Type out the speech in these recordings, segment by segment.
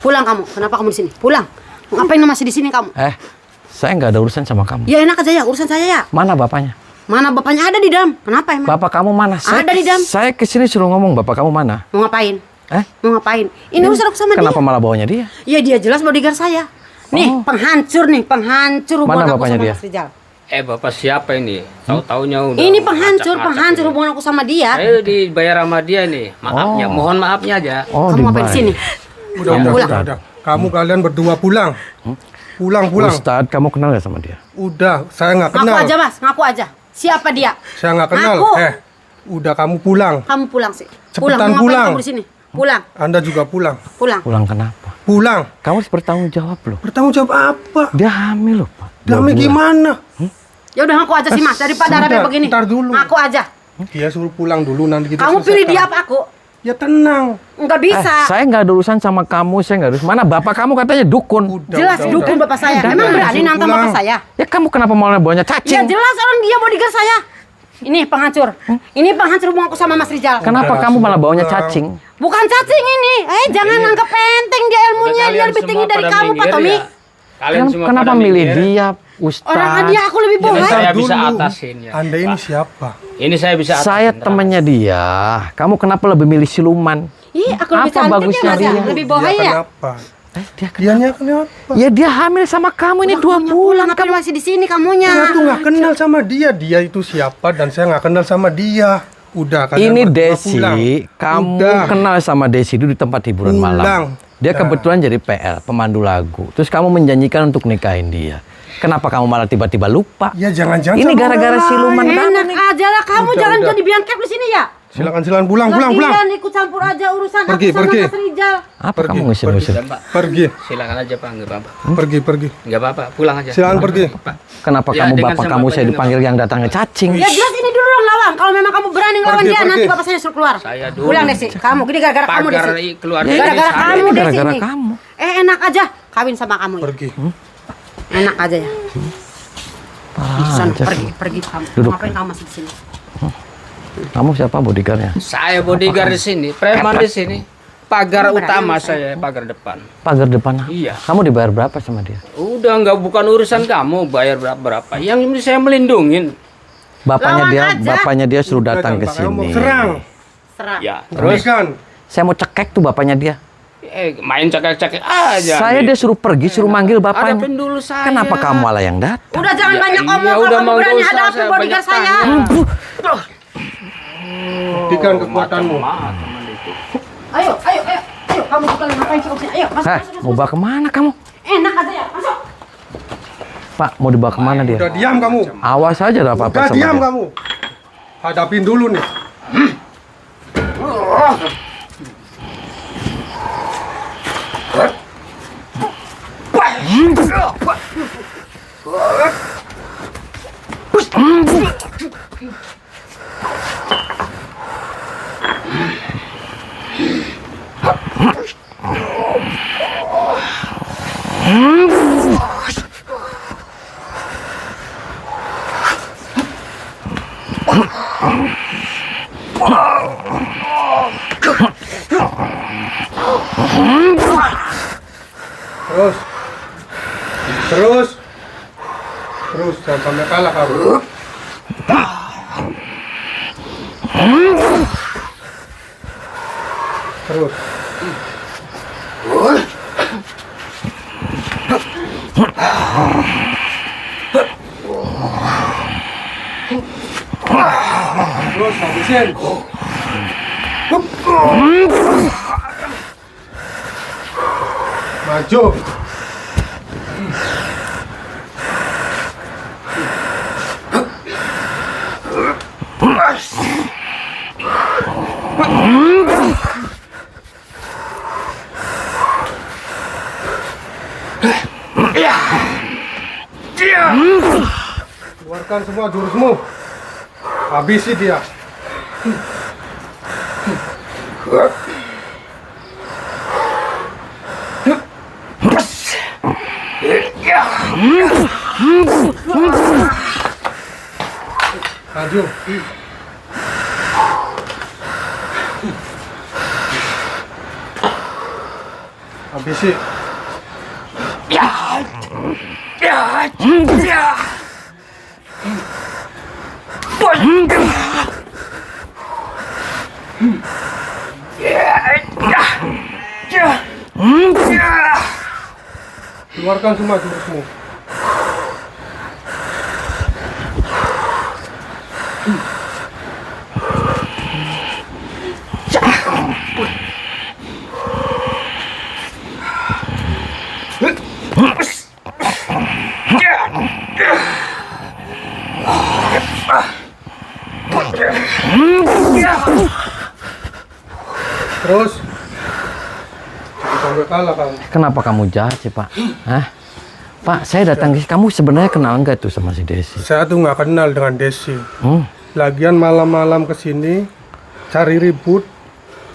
Pulang kamu. Kenapa kamu di sini? Pulang. Ngapain masih di sini kamu? Saya nggak ada urusan sama kamu. Ya enak aja ya, urusan saya ya. Mana bapaknya? Mana bapaknya ada di dalam. Kenapa emang? Bapak kamu mana? Ada di dalam. Saya kesini suruh ngomong, bapak kamu mana? Mau ngapain? Mau ngapain? Ini urusan aku sama dia. Kenapa malah bawanya dia? Ya dia jelas bodyguard saya. Nih, penghancur hubungan Mana aku bapaknya sama dia? Mas Rizal. Bapak siapa ini? Tahu-taunya udah. Ini penghancur hubungan aku sama dia. Saya dibayar sama dia nih. Maafnya, mohon maafnya aja. Kamu ngapain di sini? Udah. Kamu kalian berdua pulang. Pulang. Ustadz, kamu kenal gak sama dia? Udah, saya nggak kenal. Ngaku aja, Mas. Ngaku aja. Siapa dia? Saya nggak kenal. Ngaku. Udah kamu pulang. Kamu pulang sih. Cepetan Mau ngapain pulang. kamu di sini? Pulang. Anda juga pulang. Pulang. Pulang kenapa? Pulang. Kamu harus bertanggung jawab loh. Bertanggung jawab apa? Dia hamil loh, Pak. Damai gimana? Ya udah ngaku aja sih, Mas. Daripada Sudah, rame begini. ntar dulu. Ngaku aja. Dia suruh pulang dulu, nanti kita Kamu pilih dia selesaikan. apa aku? Ya tenang. Enggak bisa. Saya nggak ada urusan sama kamu, saya nggak ada urusan. Mana bapak kamu katanya dukun. Jelas dukun bapak saya. Memang berani nantang bapak saya. Ya kamu kenapa mau bawanya Ya cacing? jelas orang dia bodyguard saya. Ini penghancur. Ini penghancur hubungan aku sama Mas Rizal. Kenapa kamu malah bawanya cacing? Bukan cacing ini. Jangan anggap enteng dia ilmunya. Dia lebih tinggi dari kamu, Pak Tommy. Kalian semua Kenapa pada milih minggir. dia, Ustadz? Orang dia aku lebih Jadi bohong. saya bisa atasin ya. Anda ini siapa? Ini saya bisa atasin. Saya temannya dia. Kamu kenapa lebih milih siluman? Ih, aku lebih Apa cantik bagusnya ya, Mas. dia? Lebih bohong ya. Kenapa? Dia Dianya kenapa? Ya dia hamil sama kamu ini 2 bulan. Ngapain masih di sini kamunya? Saya tuh nggak kenal sama dia. Dia itu siapa dan saya nggak kenal sama dia. Udah, kalian Ini berdua Desi, pulang. kamu Udah. kenal sama Desi itu di tempat hiburan Pulang. malam. Dia Dah. kebetulan jadi PL, pemandu lagu. Terus kamu menjanjikan untuk nikahin dia. Kenapa kamu malah tiba-tiba lupa? Ya jangan-jangan Ini sama gara-gara orang siluman lain. kamu Enak nih. aja lah kamu Udah, jangan udah. jadi biangkep di sini ya. Silakan pulang. Lagian ikut campur aja urusan Pergi, aku sama pergi. Mas Rizal. Apa Pergi, kamu ngusir-ngusir? Udah, Mbak. Pergi. Silakan aja Pak, enggak apa-apa. Pergi. Enggak apa-apa, pulang aja. Silakan pergi. Kenapa Ya, kamu dengan bapak sama kamu bapaknya saya dipanggil yang datangnya cacing? Ya jelas ini dulu dong lawan. Kalau memang kamu berani ngelawan Pergi, dia pergi. nanti bapak saya suruh keluar. Saya dulu. Pulang Desi. Kamu gini gara-gara kamu Pagar Desi. keluarga Ya, ini Gara-gara saya. kamu Desi gara-gara ini. kamu. Enak aja kawin sama kamu. Ya. Pergi. Enak aja ya. Sana, aja pergi kamu. Duduk. Ngapain kamu masih di sini? Kamu siapa bodyguardnya? Saya bodyguard di sini, preman di sini. Pagar Kamu berani utama sama saya, pagar depan. Pagar depan. Iya. Kamu dibayar berapa sama dia? Udah nggak bukan urusan kamu bayar berapa. Yang ini saya melindungin. Lawan aja. Bapaknya dia suruh datang ke Kamu mau sini. serang. Serang. Ya, terus Berikan. Saya mau cekek tuh bapaknya dia. main cekek-cekek aja. Saya nih. dia suruh pergi, suruh manggil bapaknya. Hadapin dulu saya. Kenapa kamu malah yang datang? Udah jangan Ya, banyak iya, ngomong udah kalau kamu mau berani dosa, hadapi saya bodyguard banyak saya. tanya. Buktikan kekuatanmu. Ayo, kamu bukan ngapain suruh sini. Ayo, masuk, Hah, masuk, mau bawa kemana kamu? Enak aja ya, masuk. Pak, mau dibawa kemana dia? Udah diam kamu. Awas aja ada apa-apa Udah sama diam dia. kamu. Hadapin dulu nih. Terus jangan sampai kalah kamu. Terus. Terus habisin. Maju. Keluarkan semua jurusmu. Habisi dia. Maju. Bisi. Keluarkan semua jurusmu. Terus jangan sampai kalah kamu. Kenapa kamu jahat sih, Pak? Hah? Pak, saya datang ke kamu sebenarnya kenal nggak tuh sama si Desi? Saya tuh nggak kenal dengan Desi. Hmm? Lagian malam-malam kesini cari ribut,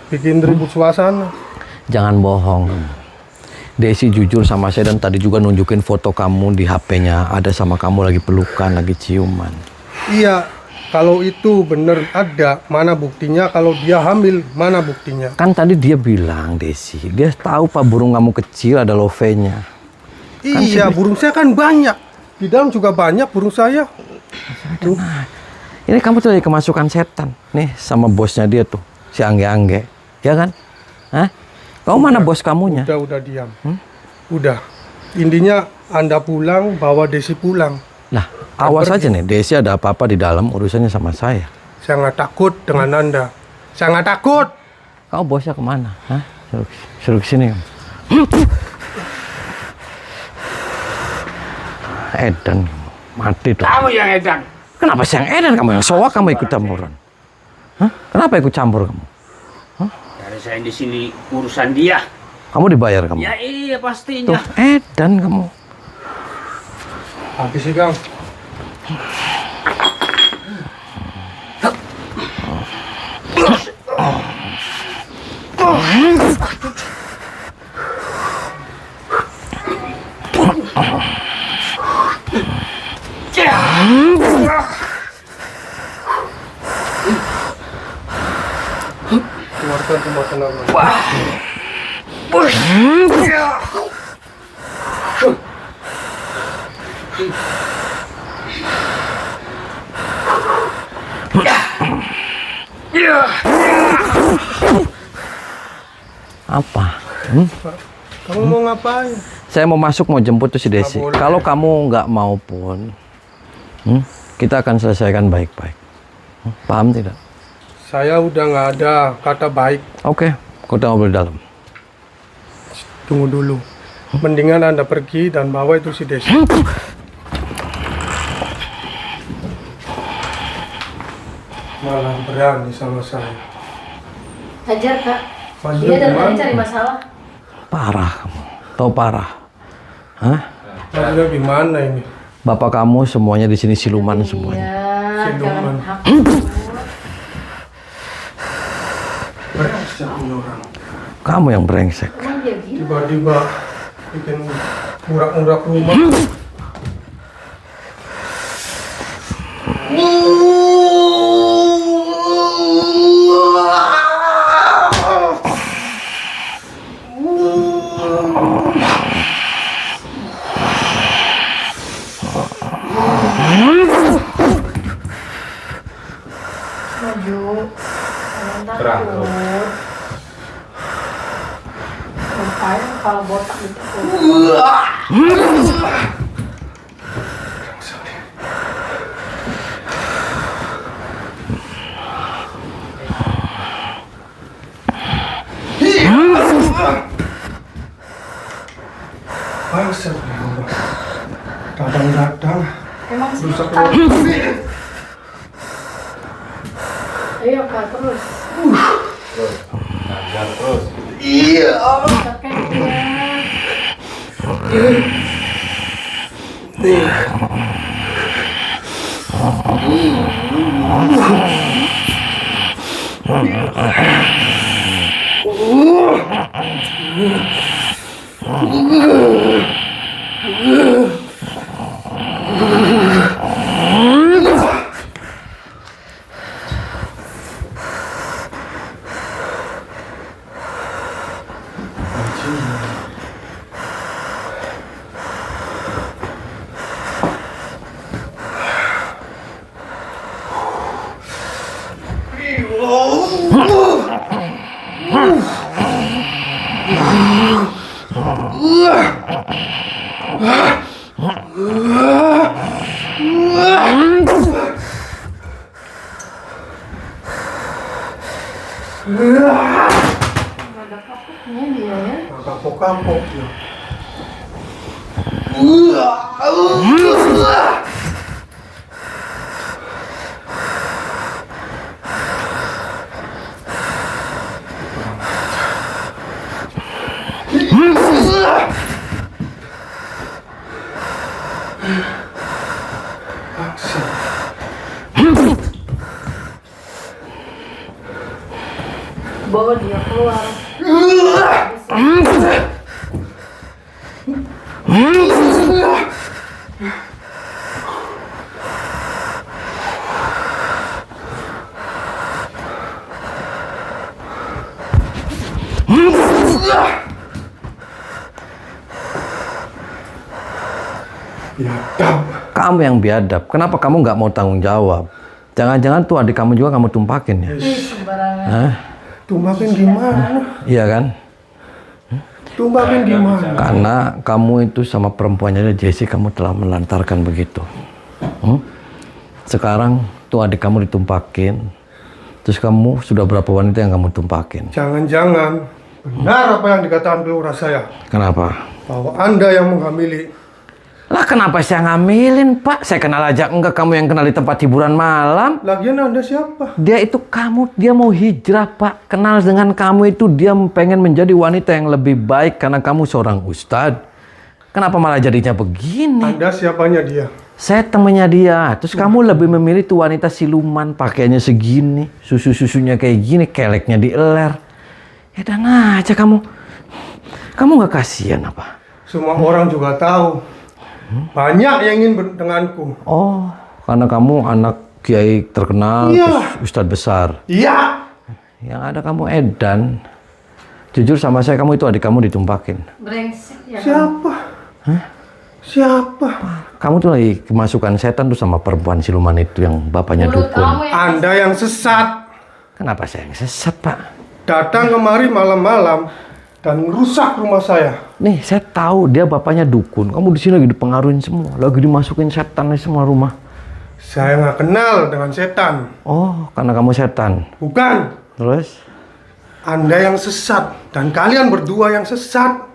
bikin ribut suasana. Jangan bohong. Desi jujur sama saya dan tadi juga nunjukin foto kamu di HP-nya. Ada sama kamu lagi pelukan, lagi ciuman. Iya, kalau itu bener ada, mana buktinya? Kalau dia hamil, mana buktinya? Kan tadi dia bilang, Desi, dia tahu Pak burung kamu kecil ada love-nya. Iya, burung saya kan banyak. Di dalam juga banyak burung saya. Tuh. Ini kamu tuh lagi kemasukan setan. Nih, sama bosnya dia tuh, si Angge-Angge. Ya kan? Hah? Kamu mana bos kamunya? Udah diam. Udah. Intinya Anda pulang, bawa Desi pulang. Lah, awas aja nih, Desi ada apa-apa di dalam urusannya sama saya. Saya nggak takut dengan Anda. Saya nggak takut. Kamu bosnya kemana? Hah? Suruh kesini kamu. Edan, mati tuh. Kamu yang edan. Kenapa sih yang edan kamu yang soak kamu ikut campuran? Hah? Kenapa ikut campur kamu? Dari saya di sini urusan dia. Kamu dibayar kamu? Ya iya Tuh, pastinya. edan kamu. Habis sih, Kang. Keluarkan semua tenaga. Apa? Kamu mau ngapain? Saya mau masuk, mau jemput tuh si Desi. Nggak boleh. Kalau kamu nggak mau pun, kita akan selesaikan baik-baik. Paham tidak? Saya udah nggak ada kata baik. Oke, kita ngobrol di dalam. Tunggu dulu. Mendingan Anda pergi dan bawa itu si Desi. Malah berani sama saya. Hajar, Kak. Hajar Dia dari gimana? tadi cari masalah. Parah kamu. Tahu parah? Hah? Maksudnya gimana ini? Bapak kamu semuanya di sini siluman semuanya. Iya, Siluman. jangan takut. Brengsek ini orang. Kamu yang brengsek. Emang dia gila? Tiba-tiba bikin urak-urak rumah. Maju. Jangan takut. Ngapain kalau botak gitu? Bangsat. Kadang-kadang Emang sih. rusak Kak. rumah. Ayo, Kak, terus. Iya. Kakek dia. Kapok-kapok ya. Bawa dia keluar. Biadab. Kamu yang biadab. Kenapa kamu nggak mau tanggung jawab? Jangan-jangan tuh adik kamu juga kamu tumpakin ya? Hah? Tumbakin gimana? Iya kan? Tumbakin gimana? Karena kamu itu sama perempuannya Jesse kamu telah melantarkan begitu. Sekarang tuh adik kamu ditumpakin. Terus kamu sudah berapa wanita yang kamu tumpakin? Jangan-jangan benar apa yang dikatakan pelurah saya. Kenapa? Bahwa Anda yang menghamili. Lah kenapa saya ngambilin Pak? Saya kenal aja enggak kamu yang kenal di tempat hiburan malam. Lagian Anda siapa? Dia itu kamu, dia mau hijrah Pak. Kenal dengan kamu itu dia pengen menjadi wanita yang lebih baik karena kamu seorang ustadz. Kenapa malah jadinya begini? Anda siapanya dia? Saya temennya dia. Terus kamu lebih memilih tuh wanita siluman, pakaiannya segini, susu-susunya kayak gini, keleknya dieler. Ya dan aja kamu. Kamu nggak kasihan apa? Semua orang juga tahu. Banyak yang ingin denganku. Oh, karena kamu anak kiai terkenal, Iya. terus ustadz besar. Iya. Yang ada kamu edan. Jujur sama saya, kamu itu adik kamu ditumpakin. Brengsek ya. Siapa? Hah? Siapa? Kamu tuh lagi kemasukan setan tuh sama perempuan siluman itu yang bapaknya Mulut dukun. kamu yang Anda yang sesat. Kenapa saya yang sesat, Pak? Datang kemari malam-malam dan merusak rumah saya. Nih, saya tahu dia bapaknya dukun. Kamu di sini lagi dipengaruhin semua, lagi dimasukin setan di semua rumah. Saya nggak kenal dengan setan. Oh, karena kamu setan. Bukan. Terus? Anda yang sesat dan kalian berdua yang sesat.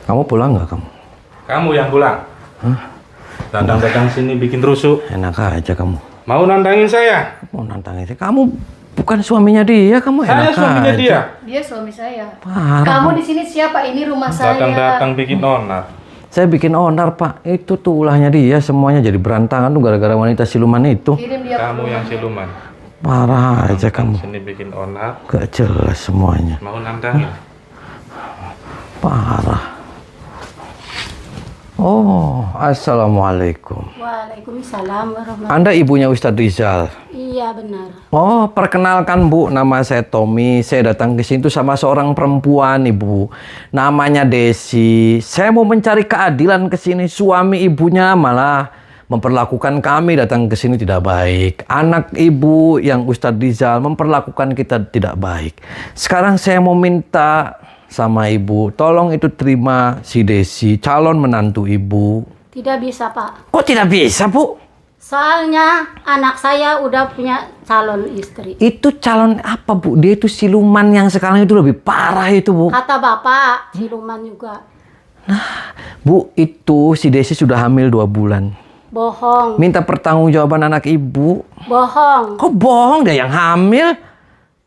Kamu pulang nggak kamu? Kamu yang pulang. Datang-datang sini bikin rusuh. Enak aja kamu. Mau nantangin saya? Mau nantangin saya. Kamu bukan suaminya dia, kamu Saya enak suaminya aja. dia. Dia suami saya. Parah. Kamu di sini siapa? Ini rumah saya. Datang-datang bikin onar. Saya bikin onar, Pak. Itu tuh ulahnya dia, semuanya jadi berantakan tuh gara-gara wanita siluman itu. Kirim dia Kamu ke yang rumah. siluman. Parah aja kamu. Sini bikin onar. Gak jelas semuanya. Mau nantangin? Parah. Oh, assalamualaikum. Waalaikumsalam warahmatullahi. Anda ibunya Ustadz Rizal. Iya benar. Oh, perkenalkan Bu, nama saya Tommy. Saya datang ke sini tuh sama seorang perempuan, Ibu. Namanya Desi. Saya mau mencari keadilan ke sini. Suami ibunya malah memperlakukan kami datang ke sini tidak baik. Anak ibu yang Ustadz Rizal memperlakukan kita tidak baik. Sekarang saya mau minta sama ibu, tolong itu terima si Desi, calon menantu ibu. Tidak bisa Pak. Kok tidak bisa, Bu? Soalnya anak saya udah punya calon istri. Itu calon apa, Bu? Dia itu siluman yang sekarang itu lebih parah itu, Bu. Kata bapak, siluman juga. Bu, itu si Desi sudah hamil 2 bulan. Bohong. Minta pertanggungjawaban anak ibu. Bohong. Kok bohong, dia yang hamil?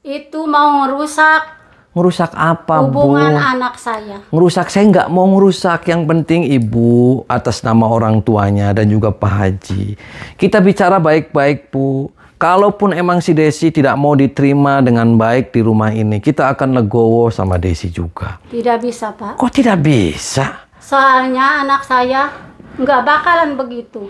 Itu mau ngerusak Ngerusak apa, hubungan Bu? anak saya. Ngerusak, saya nggak mau ngerusak. Yang penting ibu atas nama orang tuanya dan juga Pak Haji. Kita bicara baik-baik, Bu. Kalaupun emang si Desi tidak mau diterima dengan baik di rumah ini, kita akan legowo sama Desi juga. Tidak bisa Pak. Kok tidak bisa? Soalnya anak saya nggak bakalan begitu.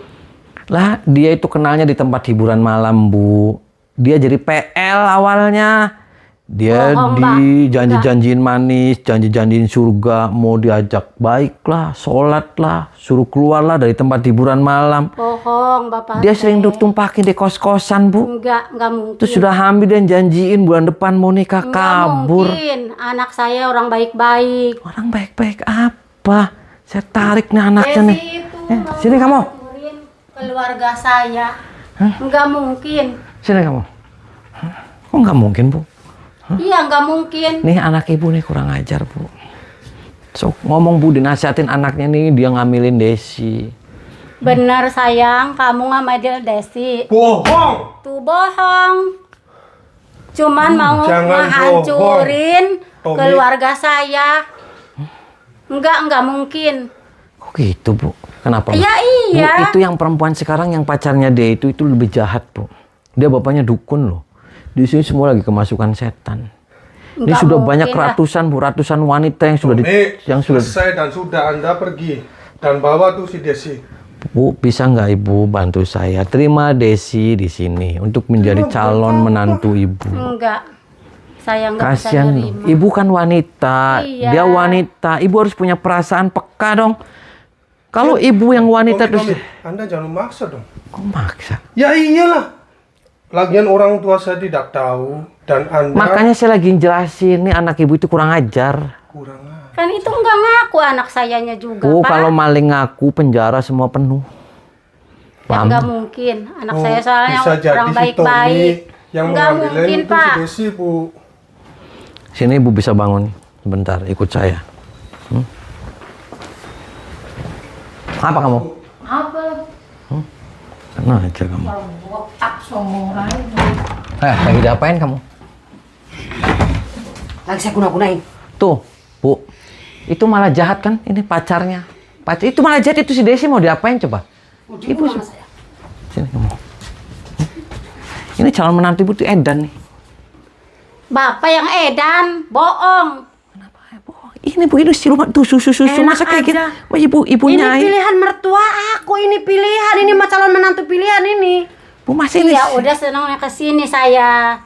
Lah, dia itu kenalnya di tempat hiburan malam, Bu. Dia jadi PL awalnya. Dia Bohong, Mbak. janji-janjiin manis, janji-janjiin surga, mau diajak baiklah, sholat lah, suruh keluarlah dari tempat hiburan malam. Bohong, Bapak. Dia sering tumpakin di kos-kosan, Bu. Enggak mungkin. Terus sudah hamil dan janjiin bulan depan mau nikah, Enggak kabur. mungkin. Anak saya orang baik-baik. Orang baik-baik apa? Saya tarik nih anaknya nih. Itu Sini kamu. hancurin keluarga saya. Enggak mungkin. Sini kamu. Kok nggak mungkin, Bu? Iya, enggak mungkin. Nih anak ibu nih kurang ajar, Bu. So, ngomong Bu, dinasihatin anaknya nih, dia ngamilin Desi. Benar sayang, kamu ngambil Desi. Bohong. Tuh bohong. Cuman mau jangan ngehancurin bohong, Tommy. keluarga saya. Enggak mungkin. Kok gitu, Bu? Kenapa? Ya Bu, iya. itu yang perempuan sekarang yang pacarnya dia itu lebih jahat, Bu. Dia bapaknya dukun loh. Di sini semua lagi kemasukan setan. Ini Nggak sudah mungkin banyak lah. ratusan wanita yang sudah Selesai dan sudah Anda pergi dan bawa tuh si Desi. Bu, bisa nggak Ibu bantu saya terima Desi di sini untuk menjadi calon menantu Ibu? Enggak. Saya enggak bisa Kasihan loh. nerima. Ibu kan wanita, Iya. dia wanita. Ibu harus punya perasaan peka dong. Kalau ibu yang wanita Tommy, terus, Anda jangan maksa dong. kok maksa? Ya iyalah. Lagian orang tua saya tidak tahu dan Anda Makanya saya lagi jelasin nih anak ibu itu kurang ajar. kurang ajar. Kan itu enggak ngaku anak sayanya juga, Bu, Pak. kalau maling ngaku penjara semua penuh. Ya, Paham? enggak mungkin. Anak Oh, saya soalnya bisa jadi orang si baik-baik. Tommy yang Enggak mengambilin mungkin, itu Pak. si Desi, Bu. Sini ibu bisa bangun sebentar, ikut saya. Apa kamu? Apa? Nah aja kamu. Lagi diapain kamu? Lagi saya guna-gunain. Tuh, Bu. Itu malah jahat kan? Ini pacarnya. Itu malah jahat, itu si Desi mau diapain coba? Ibu sini kamu. Ini calon menantu ibu tuh Edan nih. Bapak yang edan, bohong. Ini Bu, ini siluman tuh susu Enak masa kayak gitu. aja. Wah, ibunya Ini pilihan mertua aku, ini pilihan, ini mah calon menantu pilihan ini. Bu masih ini. Ya udah senangnya ke sini saya.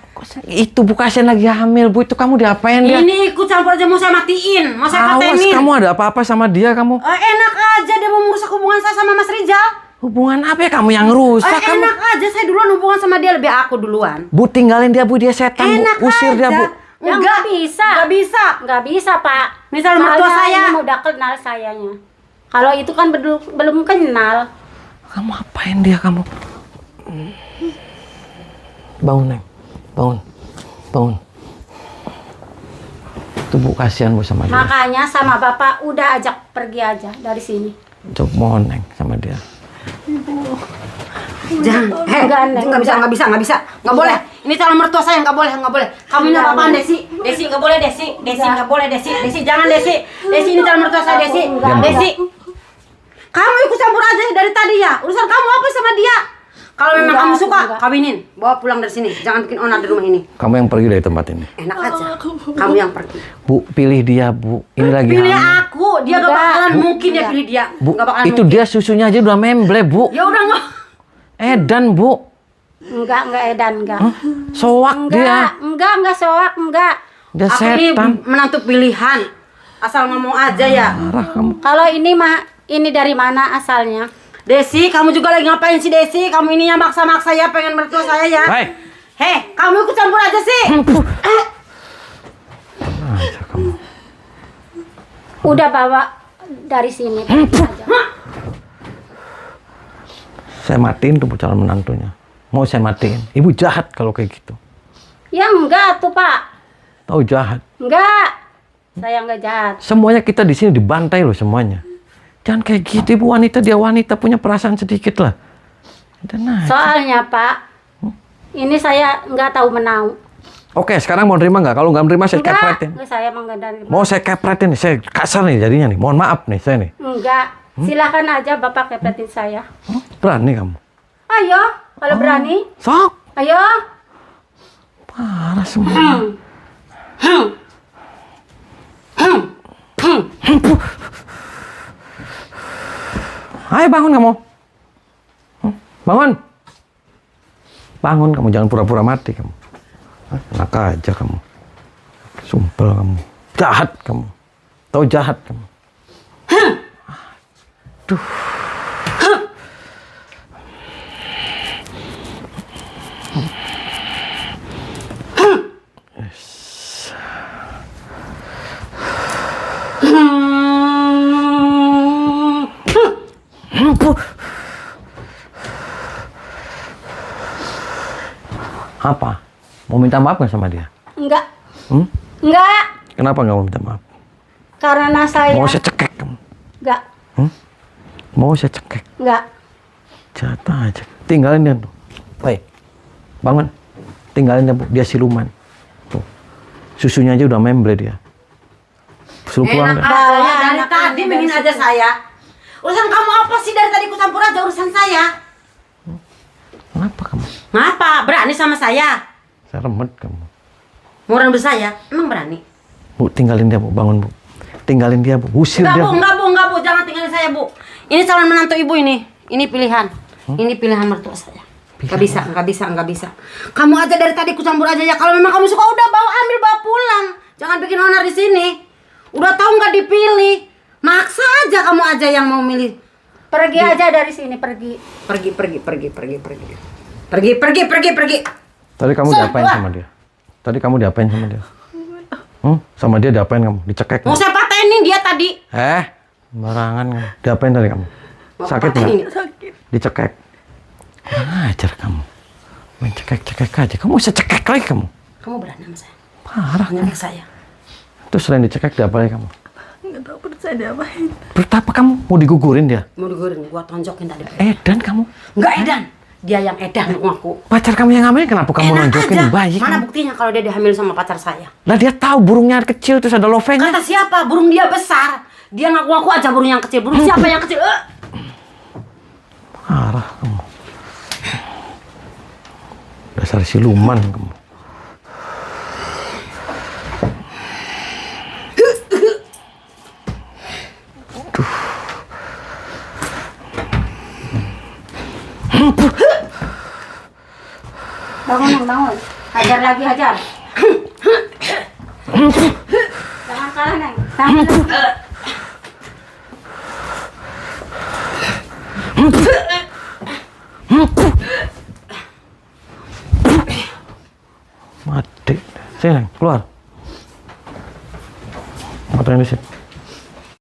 Itu Bu, kasihan lagi hamil Bu, itu kamu diapain dia? Ini ikut campur aja mau saya matiin, mau saya Awas patenin. kamu ada apa-apa sama dia kamu? Enak aja dia mau merusak hubungan saya sama Mas Rizal. Hubungan apa ya kamu yang rusak kamu? Enak aja saya duluan hubungan sama dia, lebih aku duluan. Bu tinggalin dia Bu, dia setan Bu, Enak usir dia aja. Bu. Ya nggak bisa. Nggak bisa. Nggak bisa, Pak. Ini calon mertua Soalnya saya. ini udah kenal sayanya. Kalau itu kan belum kenal. Kamu apain dia kamu? Bangun Neng, bangun. Itu Bu, kasihan Bu sama dia. Makanya sama Bapak udah ajak pergi aja dari sini. Coba mohon Neng sama dia. Jangan. Nggak bisa. Nggak boleh. Ini calon mertua saya nggak boleh. Kamu ini apa-apaan Desi? Desi nggak boleh Desi nggak boleh Desi. Desi jangan Desi. Desi ini calon mertua saya Desi. Desi. Kamu ikut campur aja dari tadi ya. Urusan kamu apa sama dia? Kalau memang kamu suka, kawinin. Bawa pulang dari sini. Jangan bikin onar di rumah ini. Kamu yang pergi dari tempat ini. Enak aja. Kamu yang pergi. Bu, pilih dia Bu. Ini lagi Pilih hamil. aku. Dia gak bakalan mungkin dia pilih dia. Bu, Nggak bakalan itu mungkin. dia susunya aja udah memble Bu. Ya udah nggak. Edan Bu. Enggak edan, enggak. Soak dia. Enggak soak, enggak. Dia Aku ini setan. menantu pilihan. Asal ngomong aja ya. Parah kamu. Kalau ini mah, ini dari mana asalnya? Desi, kamu juga lagi ngapain sih Desi? Kamu ini yang maksa-maksa ya pengen mertua saya ya? Hei. Kamu ikut campur aja sih. Aja kamu. Udah bawa dari sini. pergi aja. Saya matiin tuh calon menantunya. Mau saya matiin. Ibu jahat kalau kayak gitu. Ya enggak tuh, Pak. Tahu jahat. Enggak. Saya enggak jahat. Semuanya kita di sini dibantai loh semuanya. Jangan kayak gitu Ibu, wanita dia wanita punya perasaan sedikit lah. Nah. Soalnya, Pak, ini saya enggak tahu menau. Oke, sekarang mau nerima nggak? Kalau nggak nerima saya kepretin. Enggak, saya emang enggak dari. Mau saya kepretin nih, saya kasar nih jadinya nih. Mohon maaf nih saya nih. Enggak. Silakan aja Bapak kepretin saya. Berani kamu? Ayo, kalau berani. Sok. Ayo. Parah semua. Ayo bangun kamu. Bangun. Bangun kamu, jangan pura-pura mati kamu. Enak aja kamu. Sumpel kamu. Jahat kamu. Tahu jahat kamu. Aduh. Apa? Mau minta maaf nggak sama dia? Enggak. Hmm? Enggak. Kenapa nggak mau minta maaf? Karena saya. Mau saya cekek kamu? Enggak. Mau saya cekek? Enggak. Jatah aja. Tinggalin dia tuh. Woi, bangun. Tinggalin dia, Bu. Dia siluman. Tuh. Susunya aja udah memble dia. Suruh pulang Enak deh. aja dari tadi menghina aja saya. Urusan kamu apa sih dari tadi ku campur aja urusan saya? Kenapa kamu? Ngapa? Berani sama saya? Saya remet kamu. Mau rembes saya? Emang berani? Bu, tinggalin dia, Bu. Bangun, Bu. Tinggalin dia, Bu. Usir Enggak, dia, Bu, enggak, Bu, enggak, Bu. Jangan tinggalin saya, Bu. Ini calon menantu ibu ini. Ini pilihan. Ini pilihan mertua saya. Enggak bisa, enggak bisa, enggak bisa. Kamu aja dari tadi ku campur aja ya. Kalau memang kamu suka udah bawa ambil bawa pulang. Jangan bikin onar di sini. Udah tahu nggak dipilih. Maksa aja kamu aja yang mau milih. Pergi aja dari sini, pergi. Pergi. Pergi. Tadi kamu diapain sama dia? Tadi kamu diapain sama dia? Sama dia diapain kamu? Dicekek? Mau saya patenin dia tadi. Barangan kamu. Diapain tadi kamu? Sakit nggak? Sakit. Dicekek? Kurang ajar kamu. Main cekek-cekek aja. Kamu bisa cekek lagi kamu. Kamu berani sama saya? Parah. Nyekek saya. Terus selain dicekek diapain kamu? Nggak tahu perut saya diapain. Perut apa kamu? Mau digugurin dia? Mau digoreng, gua tonjokin tadi. Edan kamu? Enggak edan. Dia yang edan ngaku. Pacar kamu yang hamil kenapa kamu Enak nonjokin aja. bayi Mana kamu? buktinya kalau dia dihamil sama pacar saya? Lah dia tahu burungnya kecil terus ada lovenya. Kata siapa? Burung dia besar. Dia ngaku-ngaku aja burung yang kecil. Burung siapa yang kecil? Parah kamu. Dasar siluman kamu. Bangun. Hajar lagi, hajar. Jangan kalah, Neng. Mati. Sini, keluar. Motor ini sih.